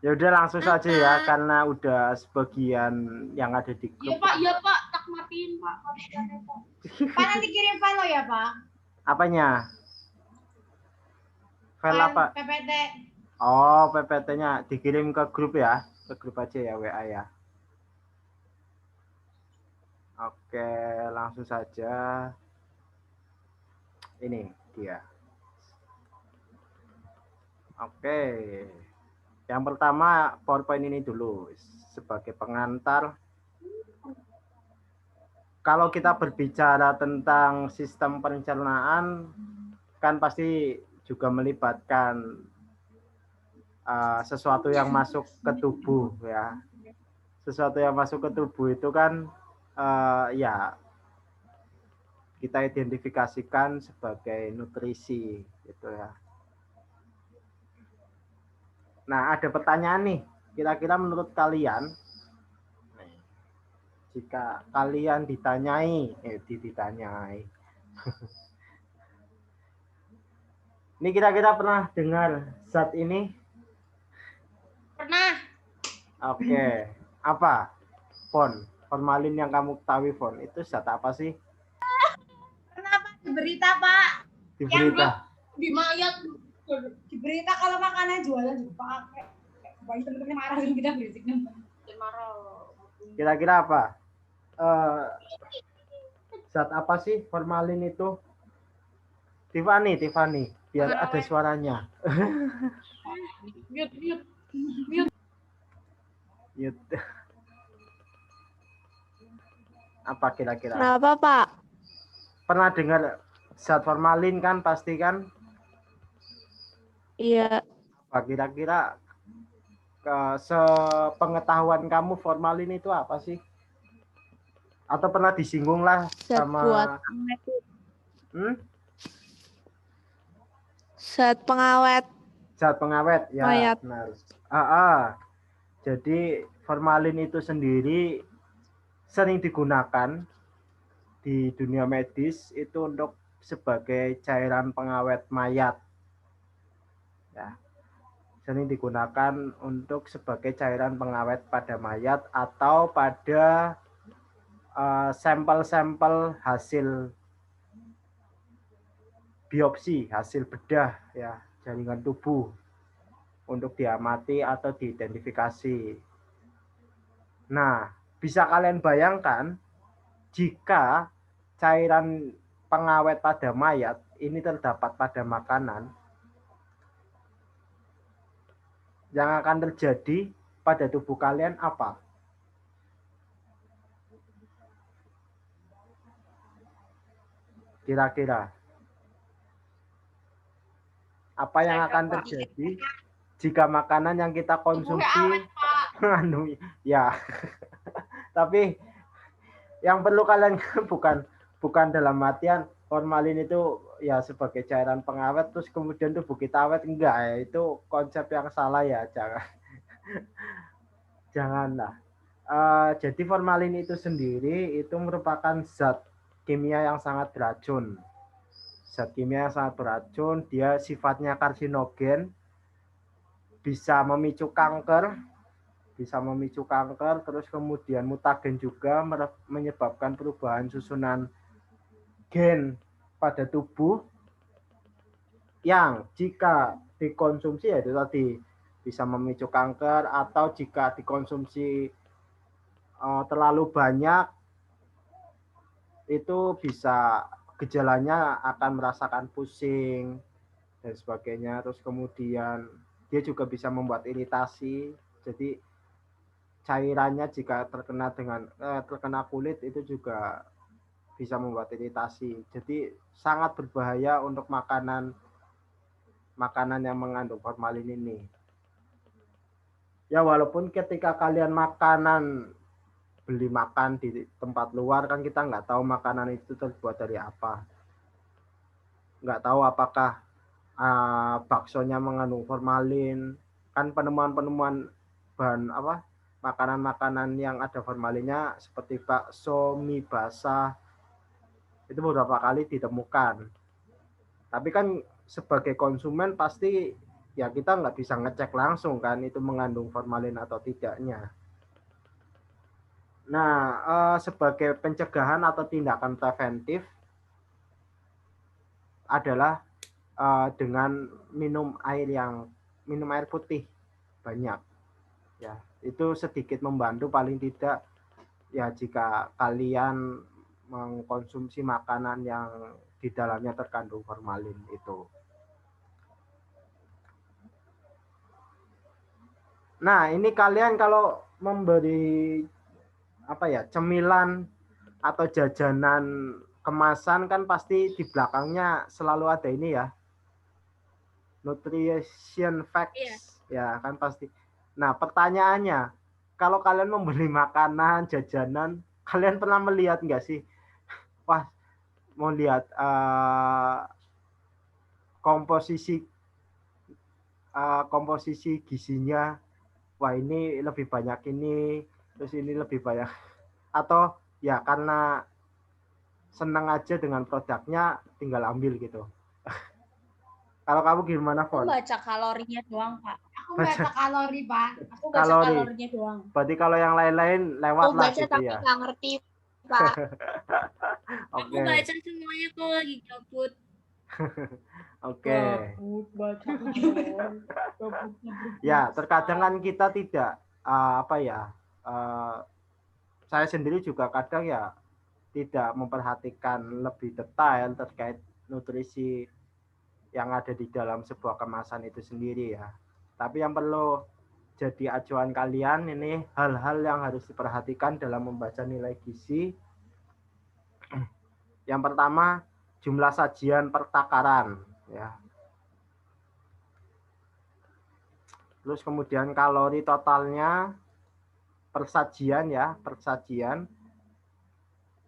Ya udah langsung saja ya, karena udah sebagian yang ada di grup. Iya Pak, tak matiin Pak. Pak nanti kirim file ya Pak. Apanya? File apa? PPT. Oh, PPT-nya dikirim ke grup ya, ke grup aja ya, WA ya. Oke, langsung saja. Ini dia. Oke. Yang pertama PowerPoint ini dulu sebagai pengantar. Kalau kita berbicara tentang sistem perencanaan, kan pasti juga melibatkan sesuatu yang masuk ke tubuh ya. Sesuatu yang masuk ke tubuh itu kan ya kita identifikasikan sebagai nutrisi gitu ya. Nah, ada pertanyaan nih. Kira-kira menurut kalian, jika kalian ditanyai, ini kira-kira pernah dengar zat ini? Pernah. Oke. Apa? Formalin yang kamu ketahui, itu zat apa sih? Kenapa di berita Pak? Di berita. Di mayat. Di berita kalau makanan jualan juga pakai. Banyak teman-teman marah kita berisik marah. Kira-kira apa? Zat apa sih formalin itu? Tiffany, biar ada suaranya. Mute. Apa kira-kira? Kenapa, Pak? Pernah dengar zat formalin kan pasti kan? Iya. Apa kira-kira sepengetahuan kamu formalin itu apa sih? Atau pernah disinggung lah Zat sama buat zat pengawet. Zat pengawet ya, mayat. Benar. Jadi formalin itu sendiri sering digunakan di dunia medis itu untuk sebagai cairan pengawet mayat. Ya. Sering digunakan untuk sebagai cairan pengawet pada mayat atau pada sampel-sampel hasil biopsi, hasil bedah ya, jaringan tubuh untuk diamati atau diidentifikasi. Nah, bisa kalian bayangkan jika cairan pengawet pada mayat ini terdapat pada makanan, yang akan terjadi pada tubuh kalian apa? Kira-kira apa yang akan terjadi jika makanan yang kita konsumsi ya. Tapi yang perlu kalian bukan dalam artian formalin itu ya sebagai cairan pengawet terus kemudian tubuh kita awet, enggak ya, itu konsep yang salah ya, janganlah. Jadi formalin itu sendiri itu merupakan zat kimia yang sangat beracun. Zat kimia yang sangat beracun, dia sifatnya karsinogen, bisa memicu kanker, terus kemudian mutagen juga menyebabkan perubahan susunan gen pada tubuh yang jika dikonsumsi ya itu tadi bisa memicu kanker, atau jika dikonsumsi terlalu banyak itu bisa gejalanya akan merasakan pusing dan sebagainya. Terus kemudian dia juga bisa membuat iritasi. Jadi cairannya jika terkena kulit itu juga bisa membuat iritasi. Jadi sangat berbahaya untuk makanan yang mengandung formalin ini. Ya walaupun ketika kalian beli makan di tempat luar kan kita nggak tahu makanan itu terbuat dari apa. Nggak tahu apakah baksonya mengandung formalin. Kan penemuan-penemuan bahan makanan-makanan yang ada formalinnya seperti bakso, mie basah itu beberapa kali ditemukan. Tapi kan sebagai konsumen pasti ya kita nggak bisa ngecek langsung kan itu mengandung formalin atau tidaknya. Nah, sebagai pencegahan atau tindakan preventif adalah dengan minum air putih banyak. Ya, itu sedikit membantu paling tidak ya jika kalian mengkonsumsi makanan yang di dalamnya terkandung formalin itu. Nah, ini kalian kalau memberi apa ya, cemilan atau jajanan kemasan kan pasti di belakangnya selalu ada ini ya, nutrition facts. Ya, kan pasti. Nah, pertanyaannya, kalau kalian membeli makanan, jajanan, kalian pernah melihat nggak sih? Wah, mau lihat komposisi gizinya. Wah, ini lebih banyak ini, terus ini lebih banyak. Atau ya karena senang aja dengan produknya, tinggal ambil gitu. Kalau kamu gimana, Fon? Aku baca kalorinya doang, Pak. Aku baca kalori, Pak. Aku baca Kalori. kalorinya doang. Berarti kalau yang lain-lain lewat Aku lah baca gitu tapi ya. nggak ngerti, Pak. Aku baca semuanya kalau lagi gabut. Oke. Gabut baca. Ya, terkadang kan kita tidak apa ya? Saya sendiri juga kadang ya tidak memperhatikan lebih detail terkait nutrisi yang ada di dalam sebuah kemasan itu sendiri ya. Tapi yang perlu jadi acuan kalian ini hal-hal yang harus diperhatikan dalam membaca nilai gizi. Yang pertama, jumlah sajian per takaran ya. Terus kemudian kalori totalnya per sajian ya, per sajian.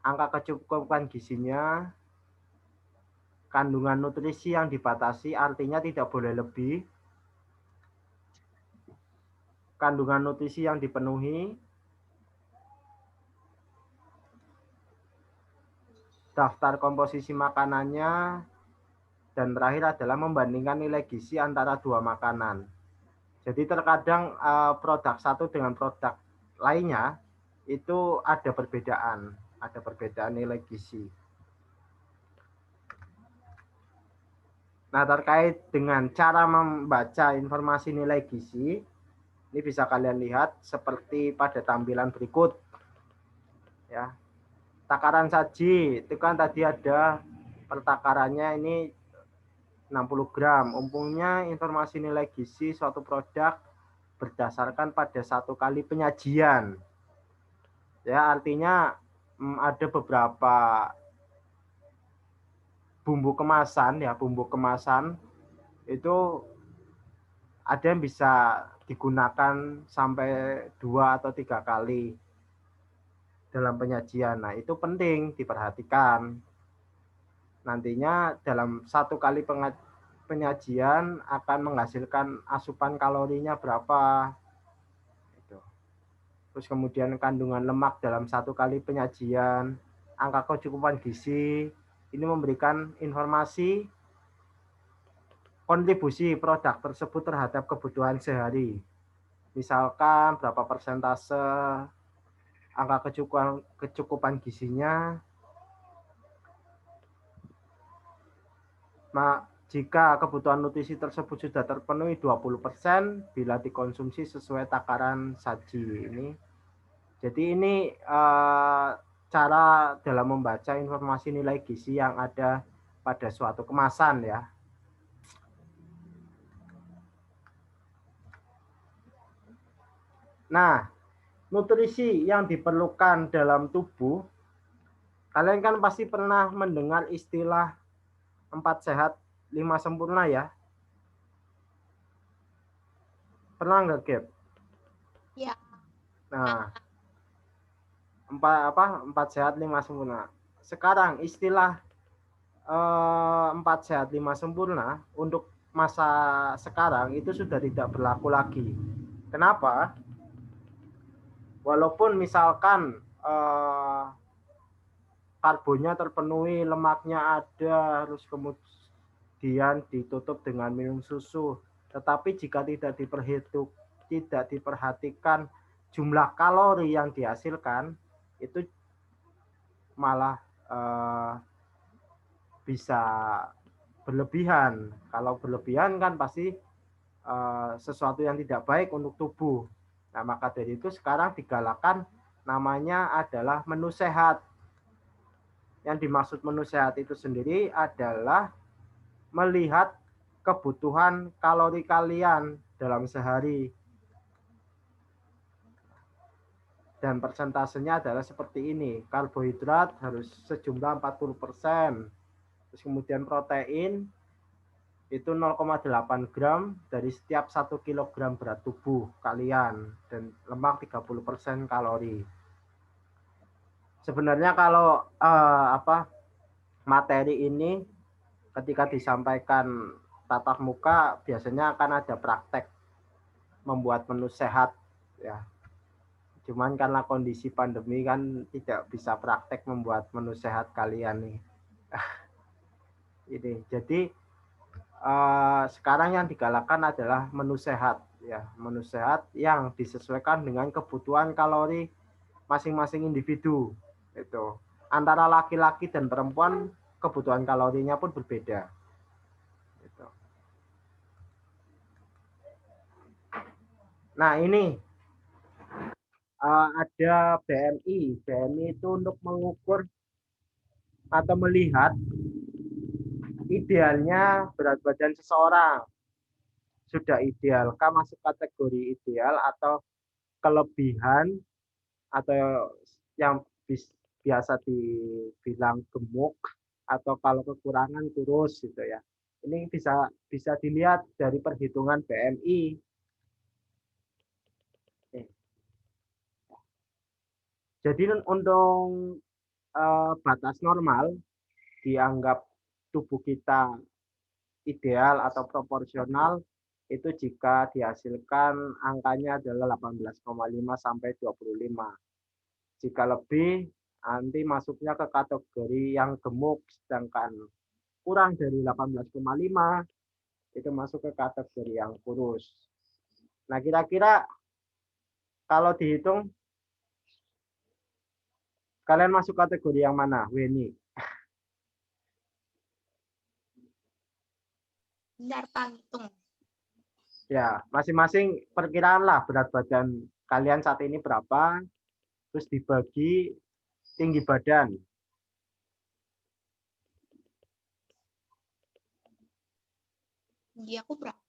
Angka kecukupan gizinya, kandungan nutrisi yang dibatasi artinya tidak boleh lebih. Kandungan nutrisi yang dipenuhi, daftar komposisi makanannya, dan terakhir adalah membandingkan nilai gizi antara dua makanan. Jadi terkadang produk satu dengan produk lainnya itu ada perbedaan nilai gizi. Nah, terkait dengan cara membaca informasi nilai gizi, ini bisa kalian lihat seperti pada tampilan berikut. Ya. Takaran saji, itu kan tadi ada pertakarannya ini 60 gram. Umumnya informasi nilai gizi suatu produk berdasarkan pada satu kali penyajian. Ya, artinya ada beberapa bumbu kemasan itu ada yang bisa digunakan sampai 2 atau 3 kali dalam penyajian. Nah, itu penting diperhatikan. Nantinya dalam satu kali penyajian akan menghasilkan asupan kalorinya berapa. Terus kemudian kandungan lemak dalam satu kali penyajian, angka kecukupan gizi, ini memberikan informasi kontribusi produk tersebut terhadap kebutuhan sehari. Misalkan berapa persentase angka kecukupan gizinya. Nah, jika kebutuhan nutrisi tersebut sudah terpenuhi 20% bila dikonsumsi sesuai takaran saji ini. Jadi ini cara dalam membaca informasi nilai gizi yang ada pada suatu kemasan ya. Nah, nutrisi yang diperlukan dalam tubuh, kalian kan pasti pernah mendengar istilah 4 sehat 5 sempurna ya. Pernah nggak, Gap? Ya. Nah, 4 sehat 5 sempurna. Sekarang istilah 4 sehat 5 sempurna untuk masa sekarang itu sudah tidak berlaku lagi. Kenapa? Walaupun misalkan karbonnya terpenuhi, lemaknya ada, harus kemudian ditutup dengan minum susu. Tetapi jika tidak diperhatikan jumlah kalori yang dihasilkan, itu malah bisa berlebihan. Kalau berlebihan kan pasti sesuatu yang tidak baik untuk tubuh. Nah, maka dari itu sekarang digalakkan namanya adalah menu sehat. Yang dimaksud menu sehat itu sendiri adalah melihat kebutuhan kalori kalian dalam sehari. Dan persentasenya adalah seperti ini. Karbohidrat harus sejumlah 40%. Terus kemudian protein itu 0,8 gram dari setiap 1 kilogram berat tubuh kalian. Dan lemak 30% kalori. Sebenarnya kalau materi ini ketika disampaikan tatap muka biasanya akan ada praktek membuat menu sehat ya. Cuman karena kondisi pandemi kan tidak bisa praktek membuat menu sehat kalian nih. Ini jadi sekarang yang digalakkan adalah menu sehat ya, menu sehat yang disesuaikan dengan kebutuhan kalori masing-masing individu. Itu antara laki-laki dan perempuan kebutuhan kalorinya pun berbeda. Gitu. Nah ini ada BMI. BMI itu untuk mengukur atau melihat idealnya berat badan seseorang. Sudah idealkah masuk kategori ideal atau kelebihan atau yang biasa dibilang gemuk atau kalau kekurangan kurus gitu ya. Ini bisa dilihat dari perhitungan BMI. Jadi untuk batas normal dianggap tubuh kita ideal atau proporsional itu jika dihasilkan angkanya adalah 18,5 sampai 25. Jika lebih nanti masuknya ke kategori yang gemuk, sedangkan kurang dari 18,5 itu masuk ke kategori yang kurus. Nah, kira-kira kalau dihitung kalian masuk kategori yang mana, Weni? Bentar, Pak, hitung. Ya, masing-masing perkiraan lah berat badan kalian saat ini berapa, terus dibagi tinggi badan. Tinggi aku berapa?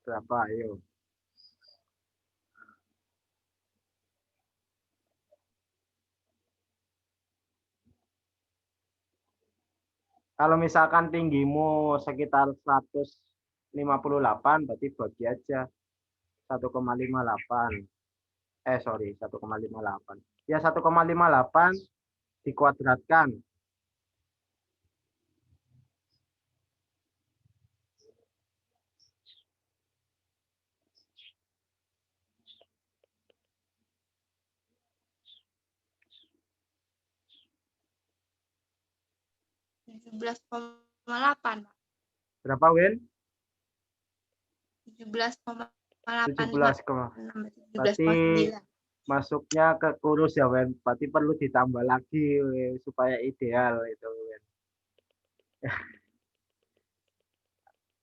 Berapa, ayo. Kalau misalkan tinggimu sekitar 158, berarti bagi aja 1,58. Sorry, 1,58. Ya, 1,58 dikuadratkan. Belas 17,8. Berapa, Win? 17,8. 17, berarti masuknya ke kurus ya, Wen. Berarti perlu ditambah lagi supaya ideal itu, Wen.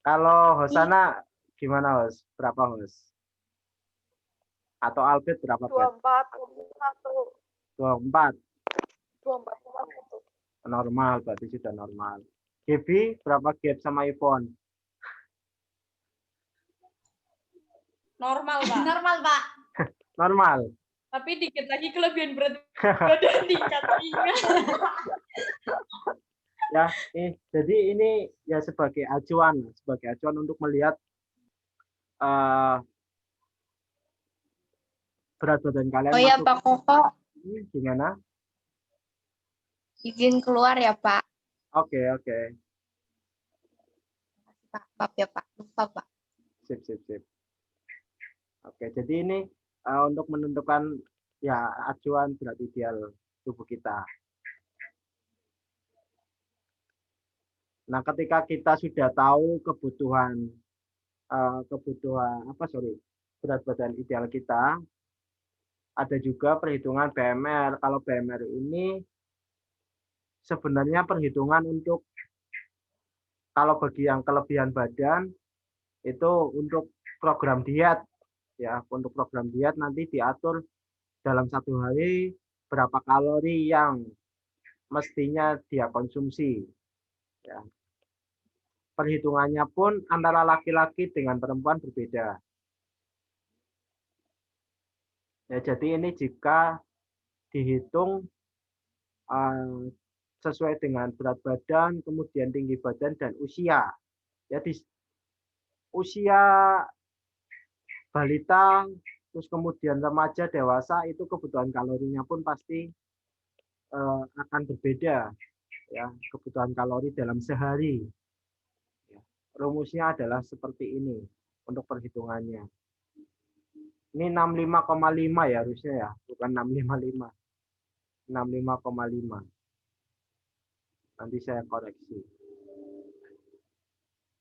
Kalau Hosana gimana, Hos? Berapa, Hos? Atau Albert berapa, Bet? 24. 24,1. Normal, berarti sudah normal. Gaby berapa gap sama Ipon? Normal, Pak. Normal, Pak. Normal. Tapi dikit lagi kelebihan berat badan tingkat ingat. Ya, jadi ini ya sebagai acuan untuk melihat berat badan kalian. Oh ya, Pak Koko. Gimana? Izin keluar ya, Pak. Oke. Pak, maaf ya, Pak. Lupa, Pak. Sip. Oke, jadi ini untuk menentukan ya acuan berat ideal tubuh kita. Nah, ketika kita sudah tahu kebutuhan berat badan ideal kita, ada juga perhitungan BMR. Kalau BMR ini sebenarnya perhitungan untuk kalau bagi yang kelebihan badan itu untuk program diet ya, untuk program diet nanti diatur dalam satu hari berapa kalori yang mestinya dia konsumsi ya. Perhitungannya pun antara laki-laki dengan perempuan berbeda. Ya, jadi ini jika dihitung sesuai dengan berat badan, kemudian tinggi badan dan usia. Jadi usia balita, terus kemudian remaja, dewasa itu kebutuhan kalorinya pun pasti akan berbeda ya, kebutuhan kalori dalam sehari. Ya. Rumusnya adalah seperti ini untuk perhitungannya. Ini 65,5 ya harusnya ya, bukan 655. 65,5. Nanti saya koreksi.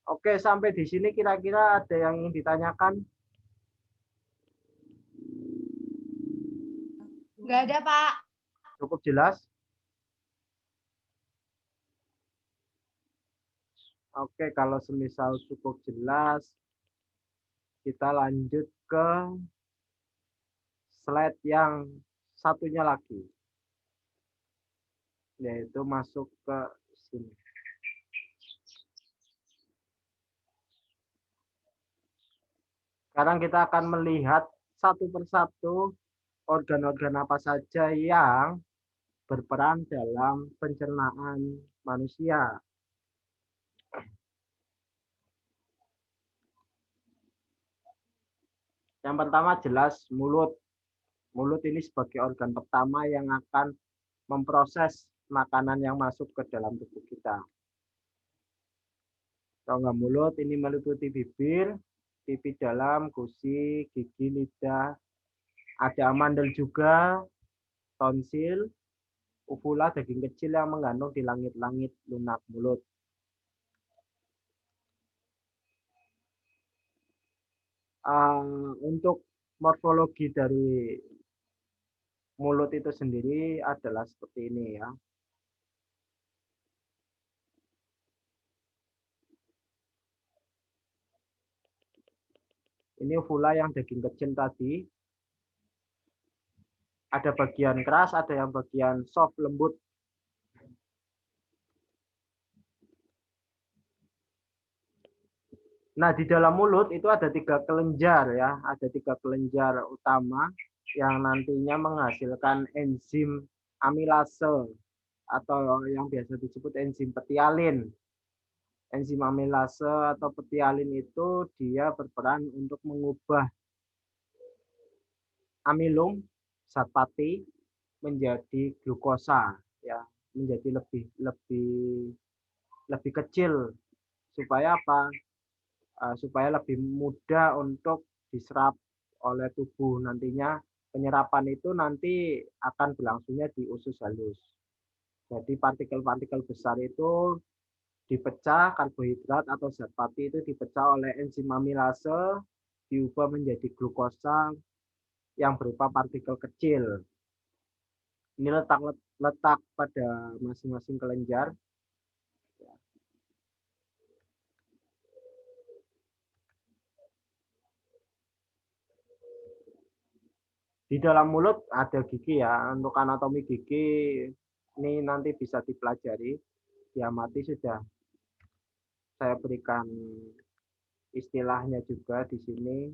Oke, sampai di sini kira-kira ada yang ingin ditanyakan? Nggak ada, Pak. Cukup jelas? Oke, kalau semisal cukup jelas, kita lanjut ke slide yang satunya lagi. Yaitu masuk ke sini. Sekarang kita akan melihat satu persatu organ-organ apa saja yang berperan dalam pencernaan manusia. Yang pertama jelas mulut. Mulut ini sebagai organ pertama yang akan memproses makanan yang masuk ke dalam tubuh kita. Rongga mulut ini meliputi bibir, pipi dalam, gusi, gigi, lidah. Ada amandel juga, tonsil, uvula, daging kecil yang menggantung di langit-langit lunak mulut. Untuk morfologi dari mulut itu sendiri adalah seperti ini ya. Ini uvula yang daging kecil tadi. Ada bagian keras, ada yang bagian soft, lembut. Nah, di dalam mulut itu ada 3 kelenjar ya, ada 3 kelenjar utama yang nantinya menghasilkan enzim amilase atau yang biasa disebut enzim petialin. Enzim amilase atau petialin itu dia berperan untuk mengubah amilum zat pati menjadi glukosa ya, menjadi lebih kecil supaya apa? Supaya lebih mudah untuk diserap oleh tubuh. Nantinya penyerapan itu nanti akan berlangsungnya di usus halus. Jadi partikel-partikel besar itu dipecah, karbohidrat atau zat pati itu dipecah oleh enzim amilase, diubah menjadi glukosa yang berupa partikel kecil. Ini letak pada masing-masing kelenjar. Di dalam mulut ada gigi ya, untuk anatomi gigi ini nanti bisa dipelajari, diamati sudah saya berikan istilahnya juga di sini.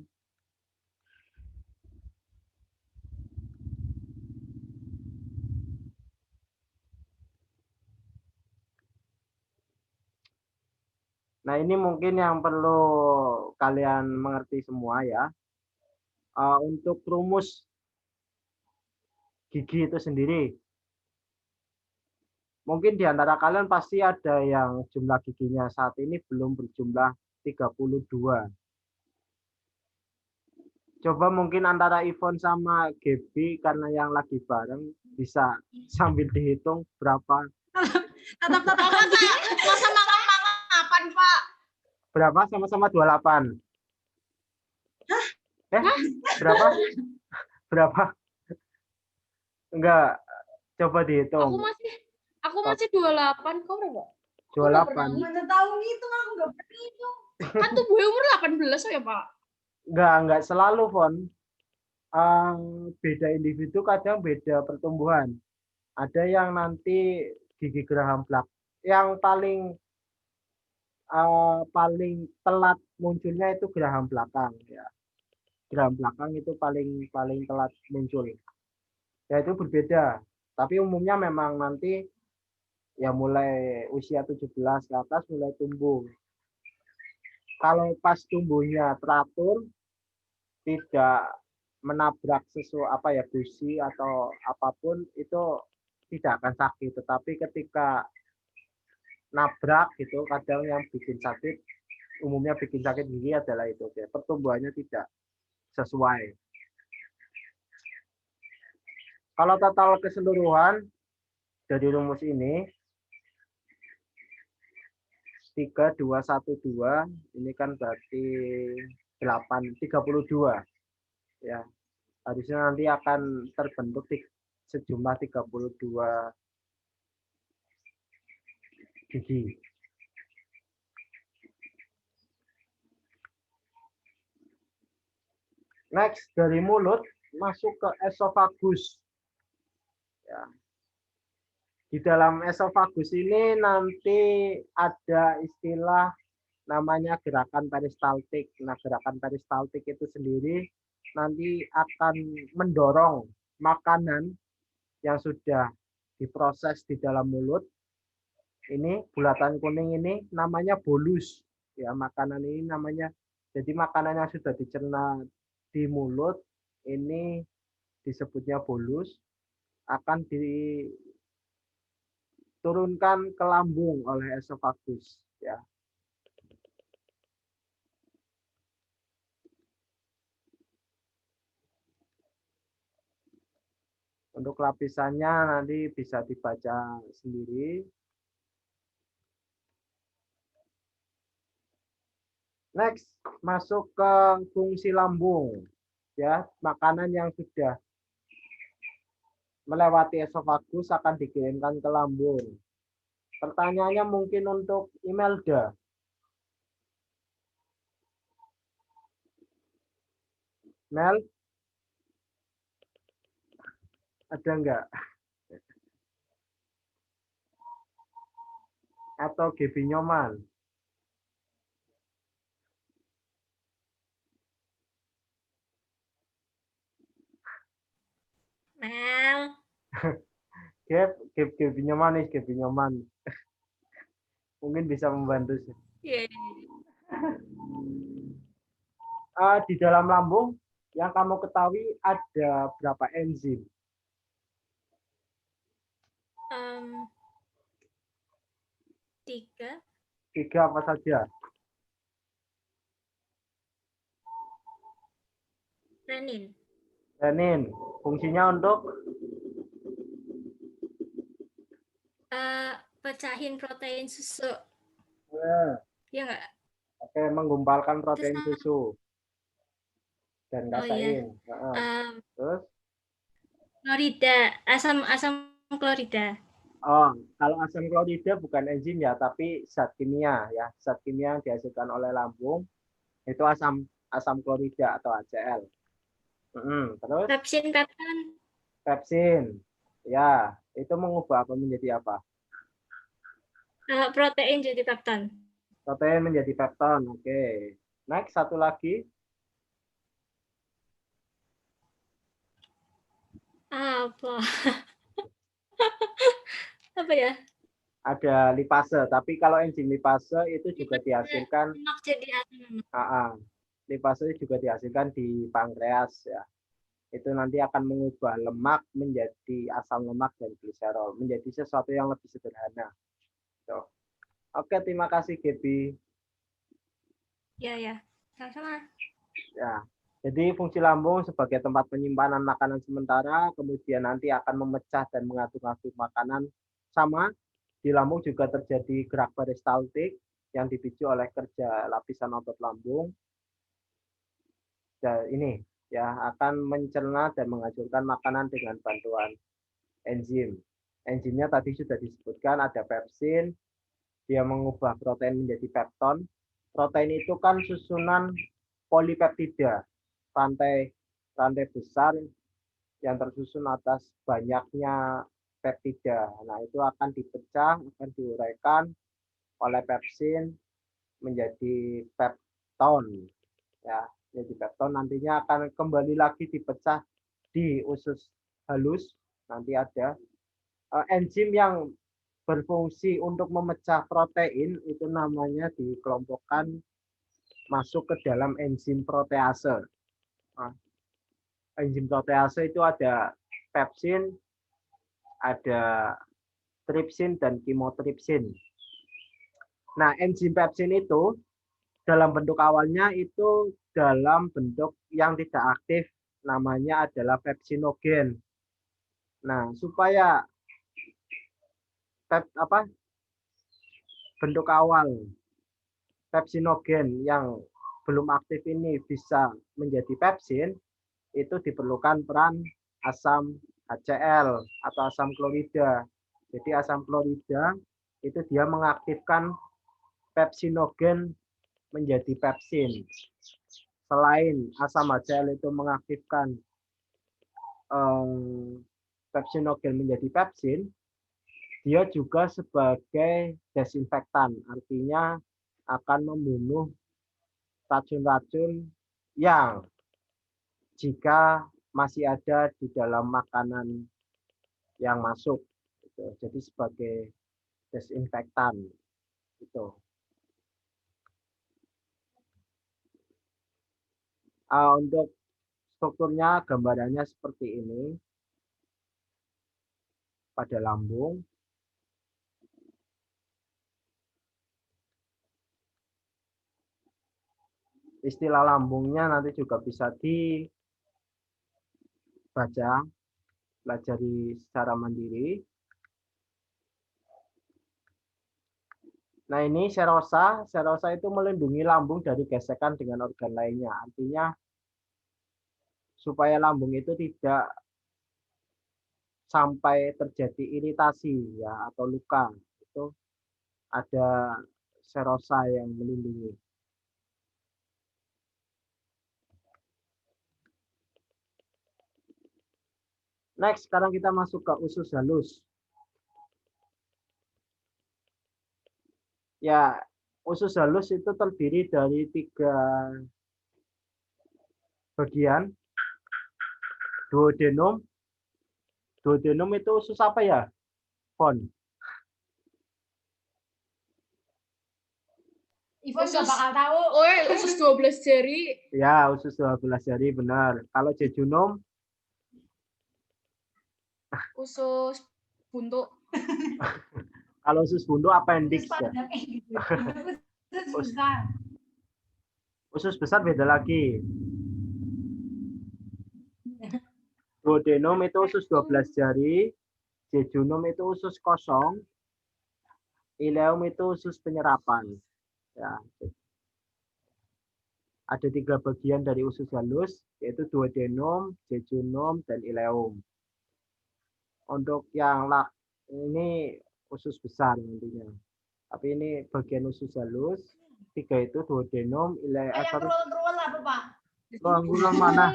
Nah, ini mungkin yang perlu kalian mengerti semua ya. Untuk rumus gigi itu sendiri. Mungkin di antara kalian pasti ada yang jumlah giginya saat ini belum berjumlah 32. Coba mungkin antara Ivon sama Gaby karena yang lagi bareng bisa sambil dihitung berapa. Tetap masa mangan-mangan 28, Pak. Berapa? Sama-sama 28. Berapa? Berapa? Enggak, coba dihitung. Aku masih 28, kau berapa? 28. Mana tahu ngitung, aku nggak pernah ngitung. Kan tubuhnya umur 18 ya, Pak. Enggak selalu, Fon. Beda individu kadang beda pertumbuhan. Ada yang nanti gigi geraham belakang yang paling telat munculnya itu geraham belakang ya. Geraham belakang itu paling telat muncul. Ya itu berbeda. Tapi umumnya memang nanti ya mulai usia 17 ke atas mulai tumbuh. Kalau pas tumbuhnya teratur, tidak menabrak busi atau apapun, itu tidak akan sakit. Tetapi ketika nabrak gitu, kadang yang bikin sakit, umumnya bikin sakit gigi adalah itu, pertumbuhannya tidak sesuai. Kalau total keseluruhan dari rumus ini 3, 2, 1, 2, ini kan berarti 8, 32. Ya, harusnya nanti akan terbentuk sejumlah 32 gigi. Next, dari mulut masuk ke esofagus. Ya. Di dalam esofagus ini nanti ada istilah namanya gerakan peristaltik. Nah, gerakan peristaltik itu sendiri nanti akan mendorong makanan yang sudah diproses di dalam mulut. Ini bulatan kuning ini namanya bolus. Ya, makanan ini namanya, jadi makanan yang sudah dicerna di mulut ini disebutnya bolus, akan diturunkan ke lambung oleh esofagus. Ya. Untuk lapisannya nanti bisa dibaca sendiri. Next, masuk ke fungsi lambung. Ya, makanan yang sudah melewati esofagus akan dikirimkan ke lambung. Pertanyaannya mungkin untuk Imelda. Mel, ada enggak? Atau Gebi Nyoman? Mel. Gebi Nyoman nih, Gebi Nyoman. Mungkin bisa membantu. Yeah. Di dalam lambung yang kamu ketahui ada berapa enzim? 3. 3 apa saja? Renin. Renin. Fungsinya untuk pecahin protein susu. Ya nggak? Oke, menggumpalkan protein susu dan kasein. Terus? Klorida, asam klorida. Oh, kalau asam klorida bukan enzim ya, tapi zat kimia ya. Zat kimia yang dihasilkan oleh lambung itu asam klorida atau HCl. Terus? Pepsin. Ya, itu mengubah apa menjadi apa? Protein jadi pepton. Protein menjadi pepton. Oke. Next, satu lagi. Apa? Apa ya? Ada lipase, tapi kalau enzim lipase itu juga dihasilkan. Lipase juga dihasilkan di pankreas ya. Itu nanti akan mengubah lemak menjadi asam lemak dan gliserol, menjadi sesuatu yang lebih sederhana. Tuh. Oke, terima kasih Gebi. Ya, sama-sama. Ya, jadi fungsi lambung sebagai tempat penyimpanan makanan sementara, kemudian nanti akan memecah dan mengaduk-aduk makanan. Sama di lambung juga terjadi gerak peristaltik, yang dipicu oleh kerja lapisan otot lambung. Dan ini ya akan mencerna dan menghasilkan makanan dengan bantuan enzim. Enzimnya tadi sudah disebutkan ada pepsin, dia mengubah protein menjadi pepton. Protein itu kan susunan polipeptida, rantai besar yang tersusun atas banyaknya peptida. Nah, itu akan dipecah, akan diuraikan oleh pepsin menjadi pepton. Ya, jadi pepton nantinya akan kembali lagi dipecah di usus halus. Nanti ada enzim yang berfungsi untuk memecah protein itu namanya dikelompokkan masuk ke dalam enzim protease. Nah, enzim protease itu ada pepsin, ada tripsin dan kimotripsin. Nah, enzim pepsin itu dalam bentuk awalnya itu dalam bentuk yang tidak aktif, namanya adalah pepsinogen. Nah, supaya bentuk awal pepsinogen yang belum aktif ini bisa menjadi pepsin, itu diperlukan peran asam HCl atau asam klorida. Jadi asam klorida itu dia mengaktifkan pepsinogen menjadi pepsin. Selain asam HCl itu mengaktifkan pepsinogen menjadi pepsin, dia juga sebagai desinfektan, artinya akan membunuh racun-racun yang jika masih ada di dalam makanan yang masuk. Jadi sebagai desinfektan. Gitu. Untuk strukturnya, gambarannya seperti ini. Pada lambung. Istilah lambungnya nanti juga bisa dibaca, pelajari secara mandiri. Nah, ini serosa. Serosa itu melindungi lambung dari gesekan dengan organ lainnya. Artinya, supaya lambung itu tidak sampai terjadi iritasi ya atau luka. Itu ada serosa yang melindungi. Next, sekarang kita masuk ke usus halus. Ya, usus halus itu terdiri dari 3 bagian. Duodenum. Duodenum itu usus apa ya, Fon? Ivo nggak bakal tahu. Oh, usus 12 jari. Ya, usus 12 jari, benar. Kalau jejunum? Usus buntu. Kalau usus buntu appendix ya. Usus besar. Usus besar beda lagi. Duodenum itu usus 12 jari, jejunum itu usus kosong, ileum itu usus penyerapan. Ya. Ada 3 bagian dari usus halus, yaitu duodenum, jejunum, dan ileum. Untuk yang ini usus besar nantinya. Tapi ini bagian usus halus. 3 itu duodenum, ileum. Ruang-ruang apa, Pak? Ruang-ruang mana?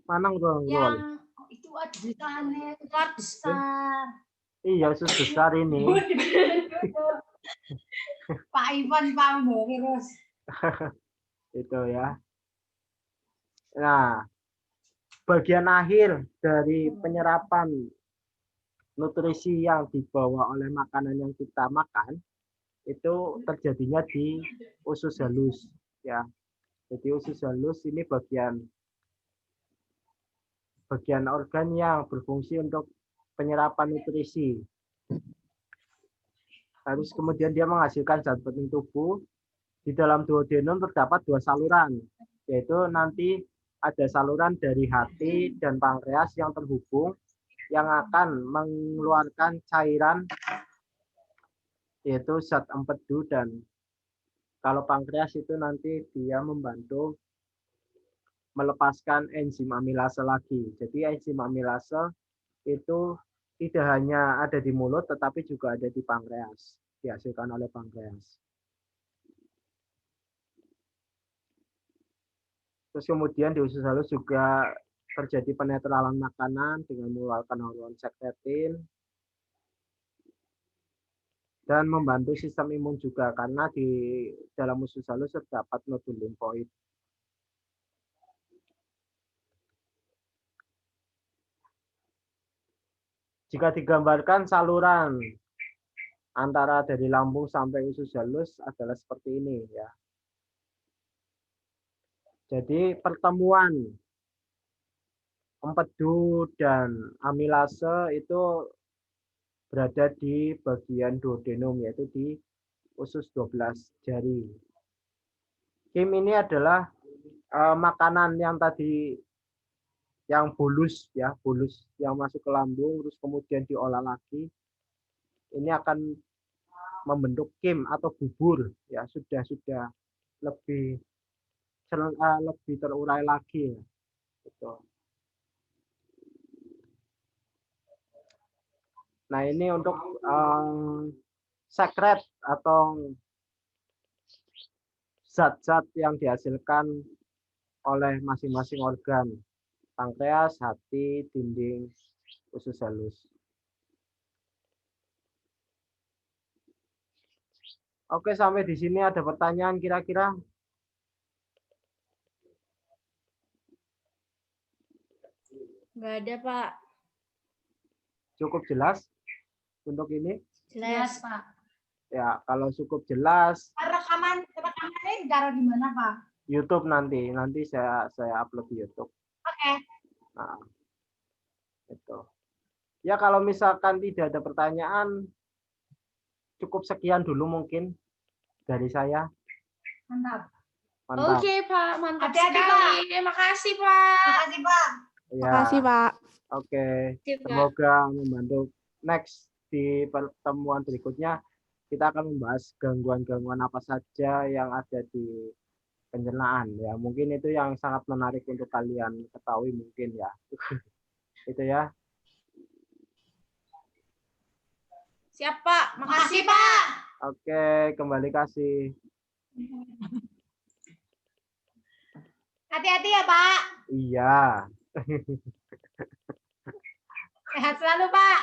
Mana ruang-ruang? Yang itu ada usus besar. Iya, usus besar ini. Pak Ivan, Pak terus. Itu ya. Nah, bagian akhir dari penyerapan nutrisi yang dibawa oleh makanan yang kita makan itu terjadinya di usus halus ya. Jadi usus halus ini bagian organ yang berfungsi untuk penyerapan nutrisi. Terus kemudian dia menghasilkan zat penting tubuh. Di dalam duodenum terdapat 2 saluran, yaitu nanti ada saluran dari hati dan pankreas yang terhubung yang akan mengeluarkan cairan yaitu zat empedu, dan kalau pankreas itu nanti dia membantu melepaskan enzim amilase lagi. Jadi enzim amilase itu tidak hanya ada di mulut tetapi juga ada di pankreas, dihasilkan oleh pankreas. Terus kemudian di usus halus juga terjadi penetralan makanan dengan mengeluarkan hormon sekretin dan membantu sistem imun juga karena di dalam usus halus terdapat nodul limfoid. Jika digambarkan saluran antara dari lambung sampai usus halus adalah seperti ini ya. Jadi pertemuan empedu dan amilase itu berada di bagian duodenum, yaitu di usus 12 jari. Kim ini adalah makanan yang tadi yang bolus ya, bolus yang masuk ke lambung terus kemudian diolah lagi. Ini akan membentuk kim atau bubur ya, sudah lebih lebih terurai lagi ya. Gitu. Nah, ini untuk sekret atau zat-zat yang dihasilkan oleh masing-masing organ. Pankreas, hati, dinding, usus halus. Oke, sampai di sini ada pertanyaan kira-kira? Nggak ada, Pak. Cukup jelas untuk ini? Jelas. Pak. Ya, kalau cukup jelas, Rekamannya ditaruh di mana, Pak? YouTube nanti saya upload di YouTube. Oke. Nah, itu. Ya, kalau misalkan tidak ada pertanyaan, cukup sekian dulu mungkin dari saya. Mantap. Mantap. Oke, Pak. Mantap Hati-hati, sekali. Terima kasih, Pak. Makasih, Pak. Ya, Makasih, Pak. oke. Terima kasih, Pak. Semoga membantu. Next di pertemuan berikutnya kita akan membahas gangguan-gangguan apa saja yang ada di pencernaan ya. Mungkin itu yang sangat menarik untuk kalian ketahui mungkin ya. Itu ya. Siap, Pak. Makasih, Pak. Oke, kembali kasih. Hati-hati ya, Pak. Iya. Sehat selalu, Pak.